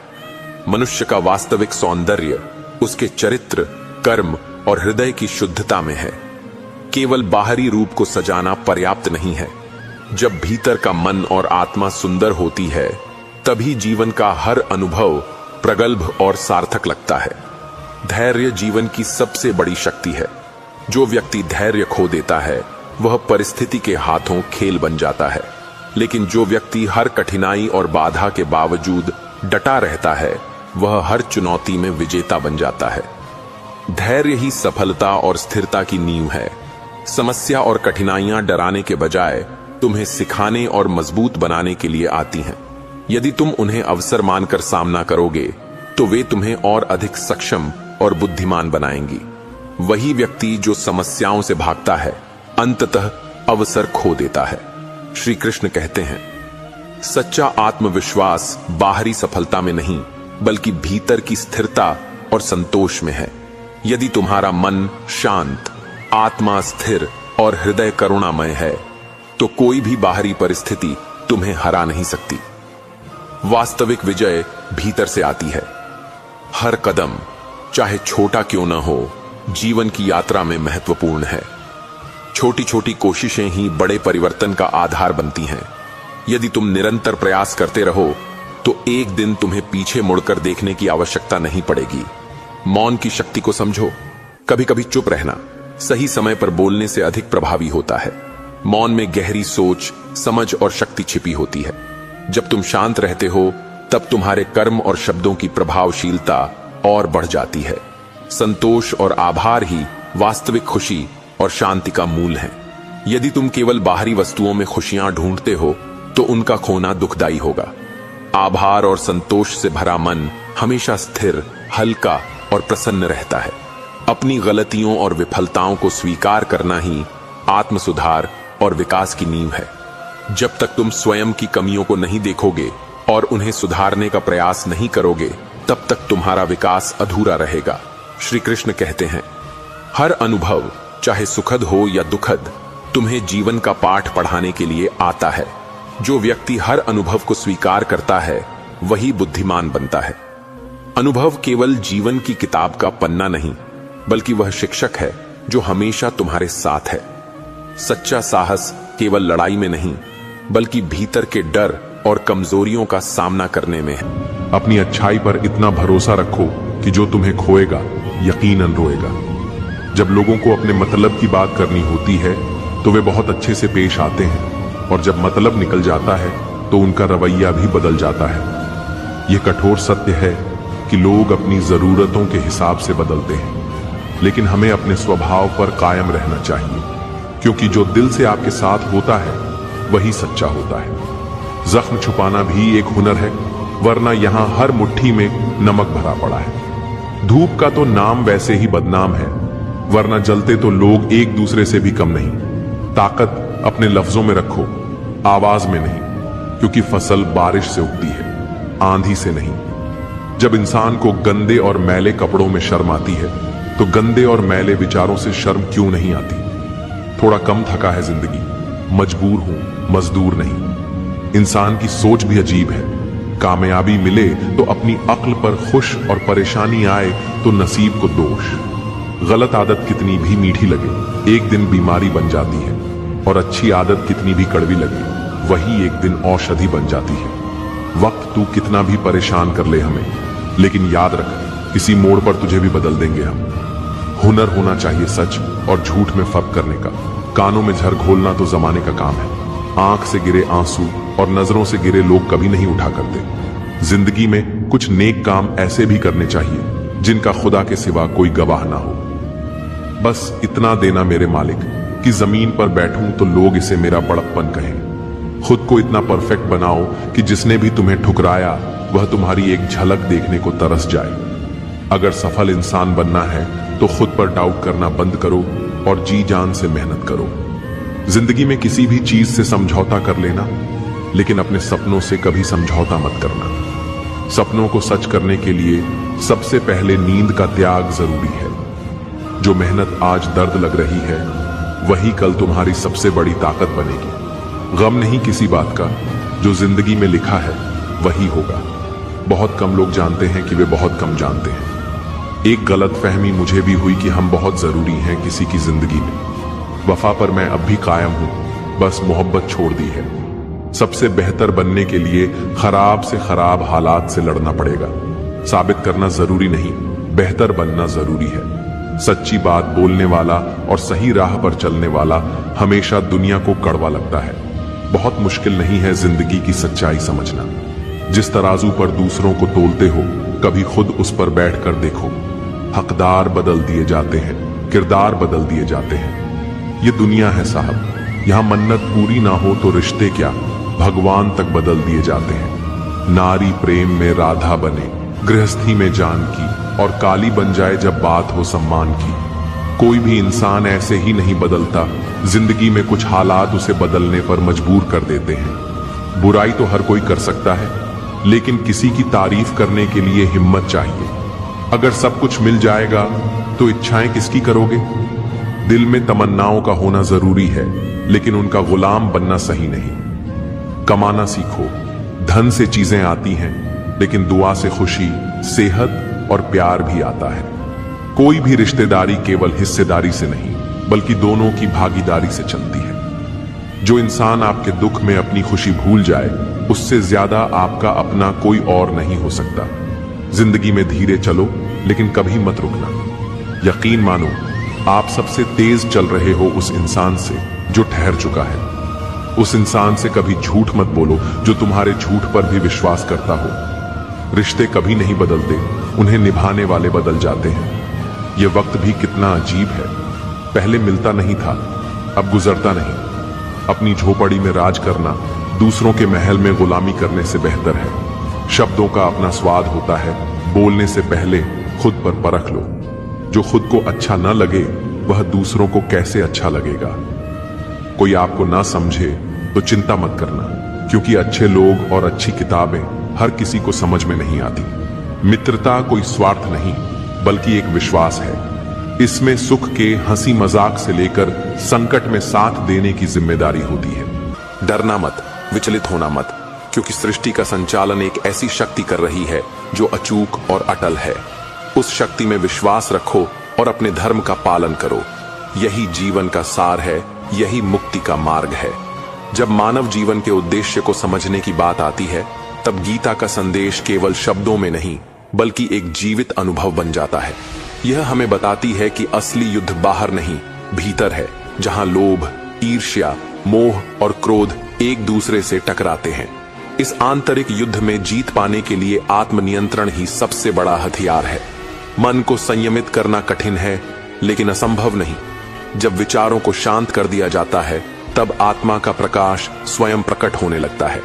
मनुष्य का वास्तविक सौंदर्य उसके चरित्र, कर्म और हृदय की शुद्धता में है। केवल बाहरी रूप को सजाना पर्याप्त नहीं है। जब भीतर का मन और आत्मा सुंदर होती है, तभी जीवन का हर अनुभव प्रगल्भ और सार्थक लगता है। धैर्य जीवन की सबसे बड़ी शक्ति है। जो व्यक्ति धैर्य खो देता है, वह परिस्थिति के हाथों खेल बन जाता है। लेकिन जो व्यक्ति हर कठिनाई और बाधा के बावजूद डटा रहता है, वह हर चुनौती में विजेता बन जाता है। धैर्य ही सफलता और स्थिरता की नींव है। समस्या और कठिनाइयां डराने के बजाय तुम्हें सिखाने और मजबूत बनाने के लिए आती हैं। यदि तुम उन्हें अवसर मानकर सामना करोगे, तो वे तुम्हें और अधिक सक्षम और बुद्धिमान बनाएंगी। वही व्यक्ति जो समस्याओं से भागता है, अंततः अवसर खो देता है। श्री कृष्ण कहते हैं, सच्चा आत्मविश्वास बाहरी सफलता में नहीं, बल्कि भीतर की स्थिरता और संतोष में है। यदि तुम्हारा मन शांत, आत्मा स्थिर और हृदय करुणामय है, तो कोई भी बाहरी परिस्थिति तुम्हें हरा नहीं सकती। वास्तविक विजय भीतर से आती है। हर कदम, चाहे छोटा क्यों न हो, जीवन की यात्रा में महत्वपूर्ण है। छोटी छोटी कोशिशें ही बड़े परिवर्तन का आधार बनती हैं। यदि तुम निरंतर प्रयास करते रहो, तो एक दिन तुम्हें पीछे मुड़कर देखने की आवश्यकता नहीं पड़ेगी। मौन की शक्ति को समझो। कभी कभी चुप रहना सही समय पर बोलने से अधिक प्रभावी होता है। मौन में गहरी सोच, समझ और शक्ति छिपी होती है। जब तुम शांत रहते हो, तब तुम्हारे कर्म और शब्दों की प्रभावशीलता और बढ़ जाती है। संतोष और आभार ही वास्तविक खुशी और शांति का मूल है। यदि तुम केवल बाहरी वस्तुओं में खुशियां ढूंढते हो, तो उनका खोना दुखदाई होगा। आभार और संतोष से भरा मन हमेशा स्थिर, हल्का और प्रसन्न रहता है। अपनी गलतियों और विफलताओं को स्वीकार करना ही आत्म सुधार और विकास की नींव है। जब तक तुम स्वयं की कमियों को नहीं देखोगे और उन्हें सुधारने का प्रयास नहीं करोगे, तब तक तुम्हारा विकास अधूरा रहेगा। श्री कृष्ण कहते हैं, हर अनुभव, चाहे सुखद हो या दुखद, तुम्हें जीवन का पाठ पढ़ाने के लिए आता है। जो व्यक्ति हर अनुभव को स्वीकार करता है, वही बुद्धिमान बनता है। अनुभव केवल जीवन की किताब का पन्ना नहीं, बल्कि वह शिक्षक है जो हमेशा तुम्हारे साथ है। सच्चा साहस केवल लड़ाई में नहीं, बल्कि भीतर के डर और कमजोरियों का सामना करने में है। अपनी अच्छाई पर इतना भरोसा रखो कि जो तुम्हें खोएगा यकीनन रोएगा। जब लोगों को अपने मतलब की बात करनी होती है, तो वे बहुत अच्छे से पेश आते हैं, और जब मतलब निकल जाता है, तो उनका रवैया भी बदल जाता है। यह कठोर सत्य है कि लोग अपनी जरूरतों के हिसाब से बदलते हैं, लेकिन हमें अपने स्वभाव पर कायम रहना चाहिए, क्योंकि जो दिल से आपके साथ होता है, वही सच्चा होता है। जख्म छुपाना भी एक हुनर है, वरना यहां हर मुट्ठी में नमक भरा पड़ा है। धूप का तो नाम वैसे ही बदनाम है, वरना जलते तो लोग एक दूसरे से भी कम नहीं। ताकत अपने लफ्जों में रखो, आवाज में नहीं, क्योंकि फसल बारिश से उगती है, आंधी से नहीं। जब इंसान को गंदे और मैले कपड़ों में शर्म आती है, तो गंदे और मैले विचारों से शर्म क्यों नहीं आती। थोड़ा कम थका है जिंदगी, मजबूर हूं, मजदूर नहीं। इंसान की सोच भी अजीब है। कामयाबी मिले तो अपनी अक्ल पर खुश, और परेशानी आए तो नसीब को दोष। गलत आदत कितनी भी मीठी लगे, एक दिन बीमारी बन जाती है, और अच्छी आदत कितनी भी कड़वी लगे, वही एक दिन औषधि बन जाती है। वक्त तू कितना भी परेशान कर ले हमें, लेकिन याद रख, किसी मोड़ पर तुझे भी बदल देंगे हम। हुनर होना चाहिए सच और झूठ में फर्क करने का। कानों में झर घोलना तो जमाने का काम है। आंख से गिरे आंसू और नजरों से गिरे लोग कभी नहीं उठा करते। जिंदगी में कुछ नेक काम ऐसे भी करने चाहिए जिनका खुदा के सिवा कोई गवाह ना हो। बस इतना देना मेरे मालिक कि जमीन पर बैठूं तो लोग इसे मेरा बड़प्पन कहें। खुद को इतना परफेक्ट बनाओ कि जिसने भी तुम्हें ठुकराया, वह तुम्हारी एक झलक देखने को तरस जाए। अगर सफल इंसान बनना है, तो खुद पर डाउट करना बंद करो और जी जान से मेहनत करो। जिंदगी में किसी भी चीज से समझौता कर लेना, लेकिन अपने सपनों से कभी समझौता मत करना। सपनों को सच करने के लिए सबसे पहले नींद का त्याग जरूरी है। जो मेहनत आज दर्द लग रही है, वही कल तुम्हारी सबसे बड़ी ताकत बनेगी। गम नहीं किसी बात का, जो जिंदगी में लिखा है वही होगा। बहुत कम लोग जानते हैं कि वे बहुत कम जानते हैं। एक गलतफहमी मुझे भी हुई कि हम बहुत जरूरी हैं किसी की जिंदगी में। वफा पर मैं अब भी कायम हूं, बस मोहब्बत छोड़ दी है। सबसे बेहतर बनने के लिए खराब से खराब हालात से लड़ना पड़ेगा। साबित करना जरूरी नहीं, बेहतर बनना जरूरी है। सच्ची बात बोलने वाला और सही राह पर चलने वाला हमेशा दुनिया को कड़वा लगता है। बहुत मुश्किल नहीं है जिंदगी की सच्चाई समझना। जिस तराजू पर दूसरों को तोलते हो, कभी खुद उस पर बैठकर देखो। हकदार बदल दिए जाते हैं, किरदार बदल दिए जाते हैं। ये दुनिया है साहब, यहां मन्नत पूरी ना हो तो रिश्ते क्या, भगवान तक बदल दिए जाते हैं। नारी प्रेम में राधा बने, गृहस्थी में जानकी, और काली बन जाए जब बात हो सम्मान की। कोई भी इंसान ऐसे ही नहीं बदलता, जिंदगी में कुछ हालात उसे बदलने पर मजबूर कर देते हैं। बुराई तो हर कोई कर सकता है, लेकिन किसी की तारीफ करने के लिए हिम्मत चाहिए। अगर सब कुछ मिल जाएगा तो इच्छाएं किसकी करोगे? दिल में तमन्नाओं का होना जरूरी है, लेकिन उनका गुलाम बनना सही नहीं। कमाना सीखो, धन से चीजें आती हैं, लेकिन दुआ से खुशी, सेहत और प्यार भी आता है। कोई भी रिश्तेदारी केवल हिस्सेदारी से नहीं, बल्कि दोनों की भागीदारी से चलती है। जो इंसान आपके दुख में अपनी खुशी भूल जाए, उससे ज्यादा आपका अपना कोई और नहीं हो सकता। जिंदगी में धीरे चलो, लेकिन कभी मत रुकना। यकीन मानो, आप सबसे तेज चल रहे हो उस इंसान से जो ठहर चुका है। उस इंसान से कभी झूठ मत बोलो जो तुम्हारे झूठ पर भी विश्वास करता हो। रिश्ते कभी नहीं बदलते, उन्हें निभाने वाले बदल जाते हैं। यह वक्त भी कितना अजीब है, पहले मिलता नहीं था, अब गुजरता नहीं। अपनी झोपड़ी में राज करना दूसरों के महल में गुलामी करने से बेहतर है। शब्दों का अपना स्वाद होता है, बोलने से पहले खुद पर परख लो। जो खुद को अच्छा न लगे, वह दूसरों को कैसे अच्छा लगेगा। कोई आपको ना समझे तो चिंता मत करना, क्योंकि अच्छे लोग और अच्छी किताबें हर किसी को समझ में नहीं आती। मित्रता कोई स्वार्थ नहीं, बल्कि एक विश्वास है। इसमें सुख के हंसी मजाक से लेकर संकट में साथ देने की जिम्मेदारी होती है। डरना मत, विचलित होना मत, क्योंकि सृष्टि का संचालन एक ऐसी शक्ति कर रही है जो अचूक और अटल है। उस शक्ति में विश्वास रखो और अपने धर्म का पालन करो। यही जीवन का सार है, यही मुक्ति का मार्ग है। जब मानव जीवन के उद्देश्य को समझने की बात आती है, तब गीता का संदेश केवल शब्दों में नहीं, बल्कि एक जीवित अनुभव बन जाता है। यह हमें बताती है कि असली युद्ध बाहर नहीं, भीतर है, जहां लोभ, ईर्ष्या, मोह और क्रोध एक दूसरे से टकराते हैं। इस आंतरिक युद्ध में जीत पाने के लिए आत्मनियंत्रण ही सबसे बड़ा हथियार है। मन को संयमित करना कठिन है, लेकिन असंभव नहीं। जब विचारों को शांत कर दिया जाता है, तब आत्मा का प्रकाश स्वयं प्रकट होने लगता है।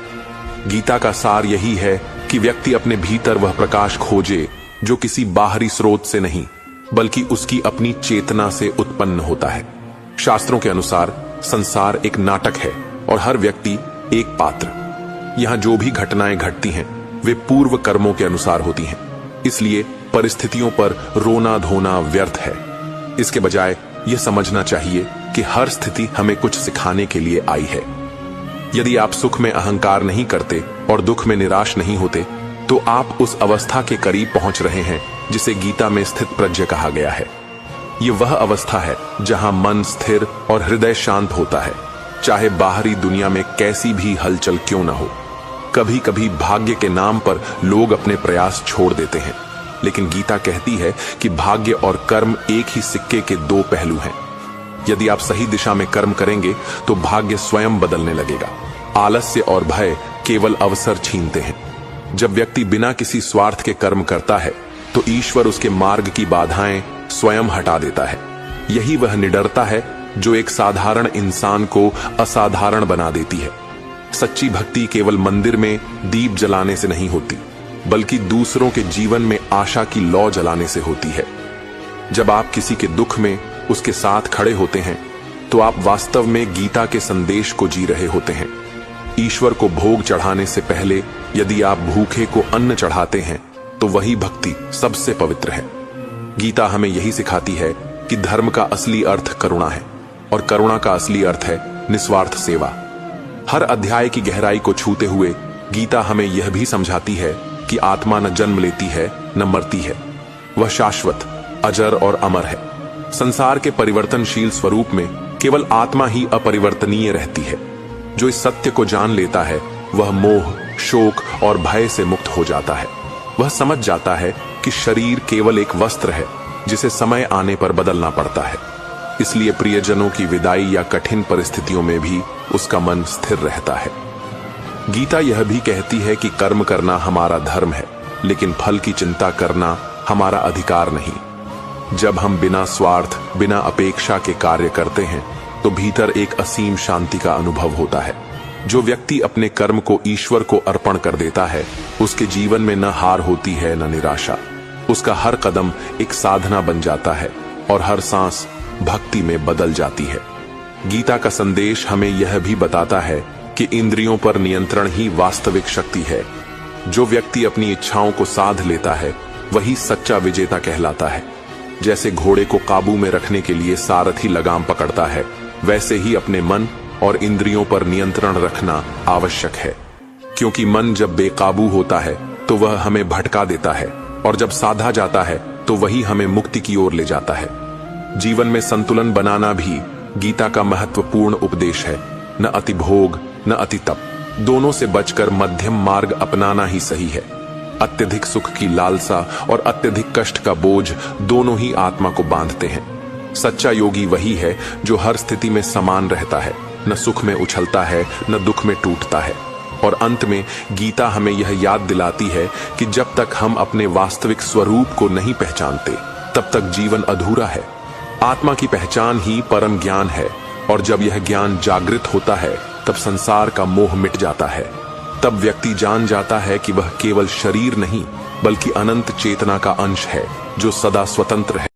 गीता का सार यही है कि व्यक्ति अपने भीतर वह प्रकाश खोजे जो किसी बाहरी स्रोत से नहीं, बल्कि उसकी अपनी चेतना से उत्पन्न होता है। शास्त्रों के अनुसार संसार एक नाटक है और हर व्यक्ति एक पात्र। यहां जो भी घटनाएं घटती हैं, वे पूर्व कर्मों के अनुसार होती हैं। इसलिए परिस्थितियों पर रोना धोना व्यर्थ है। इसके बजाय यह समझना चाहिए कि हर स्थिति हमें कुछ सिखाने के लिए आई है। यदि आप सुख में अहंकार नहीं करते और दुख में निराश नहीं होते, तो आप उस अवस्था के करीब पहुंच रहे हैं जिसे गीता में स्थित प्रज्ञ कहा गया है। ये वह अवस्था है जहां मन स्थिर और हृदय शांत होता है, चाहे बाहरी दुनिया में कैसी भी हलचल क्यों ना हो। कभी कभी भाग्य के नाम पर लोग अपने प्रयास छोड़ देते हैं, लेकिन गीता कहती है कि भाग्य और कर्म एक ही सिक्के के दो पहलू हैं। यदि आप सही दिशा में कर्म करेंगे तो भाग्य स्वयं बदलने लगेगा। आलस्य और भय केवल अवसर छीनते हैं। जब व्यक्ति बिना किसी स्वार्थ के कर्म करता है, तो ईश्वर उसके मार्ग की बाधाएं स्वयं हटा देता है। यही वह निडरता है जो एक साधारण इंसान को असाधारण बना देती है। सच्ची भक्ति केवल मंदिर में दीप जलाने से नहीं होती, बल्कि दूसरों के जीवन में आशा की लौ जलाने से होती है। जब आप किसी के दुख में उसके साथ खड़े होते हैं, तो आप वास्तव में गीता के संदेश को जी रहे होते हैं। ईश्वर को भोग चढ़ाने से पहले यदि आप भूखे को अन्न चढ़ाते हैं, तो वही भक्ति सबसे पवित्र है। गीता हमें यही सिखाती है कि धर्म का असली अर्थ करुणा है, और करुणा का असली अर्थ है निस्वार्थ सेवा। हर अध्याय की गहराई को छूते हुए गीता हमें यह भी समझाती है कि आत्मा न जन्म लेती है न मरती है, वह शाश्वत, अजर और अमर है। संसार के परिवर्तनशील स्वरूप में केवल आत्मा ही अपरिवर्तनीय रहती है। जो इस सत्य को जान लेता है वह मोह, शोक और भय से मुक्त हो जाता है। वह समझ जाता है कि शरीर केवल एक वस्त्र है जिसे समय आने पर बदलना पड़ता है। इसलिए प्रियजनों की विदाई या कठिन परिस्थितियों में भी उसका मन स्थिर रहता है। गीता यह भी कहती है कि कर्म करना हमारा धर्म है, लेकिन फल की चिंता करना हमारा अधिकार नहीं। जब हम बिना स्वार्थ, बिना अपेक्षा के कार्य करते हैं तो भीतर एक असीम शांति का अनुभव होता है। जो व्यक्ति अपने कर्म को ईश्वर को अर्पण कर देता है, उसके जीवन में न हार होती है न निराशा। उसका हर कदम एक साधना बन जाता है और हर सांस भक्ति में बदल जाती है। गीता का संदेश हमें यह भी बताता है कि इंद्रियों पर नियंत्रण ही वास्तविक शक्ति है। जो व्यक्ति अपनी इच्छाओं को साध लेता है वही सच्चा विजेता कहलाता है। जैसे घोड़े को काबू में रखने के लिए सारथी लगाम पकड़ता है, वैसे ही अपने मन और इंद्रियों पर नियंत्रण रखना आवश्यक है। क्योंकि मन जब बेकाबू होता है तो वह हमें भटका देता है, और जब साधा जाता है तो वही हमें मुक्ति की ओर ले जाता है। जीवन में संतुलन बनाना भी गीता का महत्वपूर्ण उपदेश है। न अति भोग न अति तप, दोनों से बचकर मध्यम मार्ग अपनाना ही सही है। अत्यधिक सुख की लालसा और अत्यधिक कष्ट का बोझ दोनों ही आत्मा को बांधते हैं। सच्चा योगी वही है जो हर स्थिति में समान रहता है, न सुख में उछलता है न दुख में टूटता है। और अंत में गीता हमें यह याद दिलाती है कि जब तक हम अपने वास्तविक स्वरूप को नहीं पहचानते तब तक जीवन अधूरा है। आत्मा की पहचान ही परम ज्ञान है, और जब यह ज्ञान जागृत होता है तब संसार का मोह मिट जाता है। तब व्यक्ति जान जाता है कि वह केवल शरीर नहीं बल्कि अनंत चेतना का अंश है जो सदा स्वतंत्र है।